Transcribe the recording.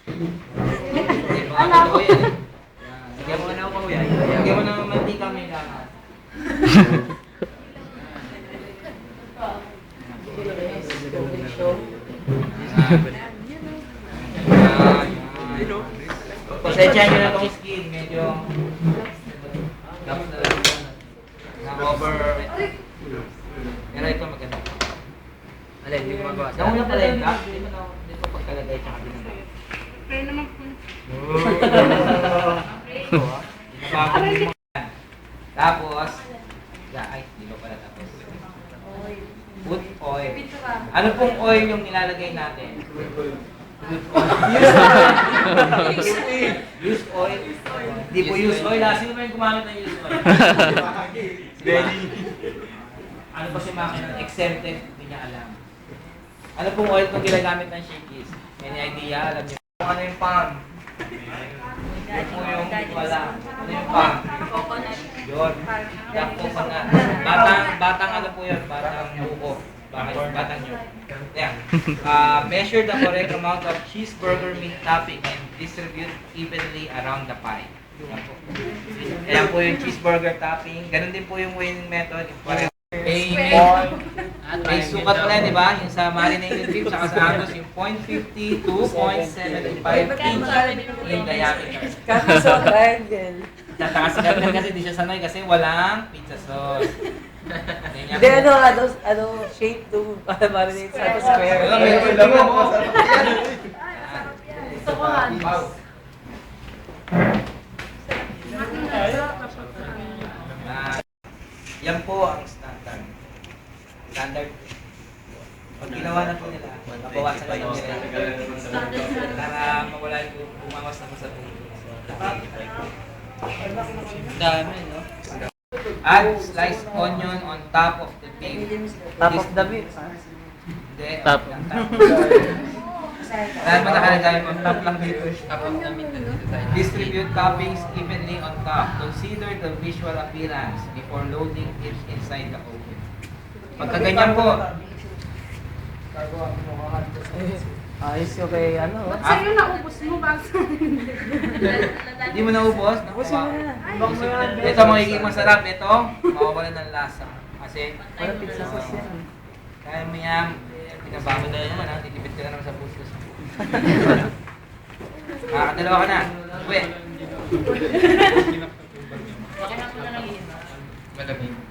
Ano ko yan? Lagyan mo na ako kuya. Lagyan mo ng mantika may lakas. Pasensya nyo na itong skin. Medyo na-over. Pero ito maganda. Alay, hindi mo magawa. Nauna pala yung duck. Hindi mo pagkalagay tsaka dinamay. Pero naman po. Tapos, ay, hindi ko pala tapos. Put oil. Ano pong oil yung nilalagay natin? Use oil. Hindi po use oil. Sino ba yung gumamit ng use oil? Ano pa si makina? Exempted. Hindi niya alam. Ano pong oil itong ginagamit ng Shakey's? Any idea? Alam niyo? Ano yung palm? Ano po yung wala? Ano yung palm? Yun. Yung coconut. Batang ano po yun? Batang buko. Batang nyo. Yeah. Measure the correct amount of cheeseburger meat topping and distribute evenly around the pie. Yan po. Ayan po yung cheeseburger topping. Ganun din po yung weighing method. May sukat pala, di ba? Yung sa marinated beef, saka sa Angus, yung 0.50 to 0.75 inch in diameter. Kasi sa triangle. Tatakas ka kasi di siya sanay kasi walang pizza sauce. Hindi, ano, shape to marinate sa square. Gusto ko hands. Yan po ang standard. Standard. Pag ginawa na po nila, mabawasan na yung para mawala yung bumawas na po sa buhay. Dami, no? Add sliced onion on top of the beef. Top of the beef, ha? Hindi. Top. Dahil mo nakalagay on top lang dito. Distribute toppings evenly on top. Consider the visual appearance before loading it inside the oven. Pagka ganyan po, Ayos yung kay ano. Sa'yo naubos mo ba? hindi mo naubos? Ubusin mo na. Ito magiging masarap. Ito, mawawalan ng lasa. Kasi, Walang pizza sauce yan. kaya mo yan, pinababa na naman ha, titipid ka na naman sa pustos. Makakadalawa ka na. Uwi. Malamig.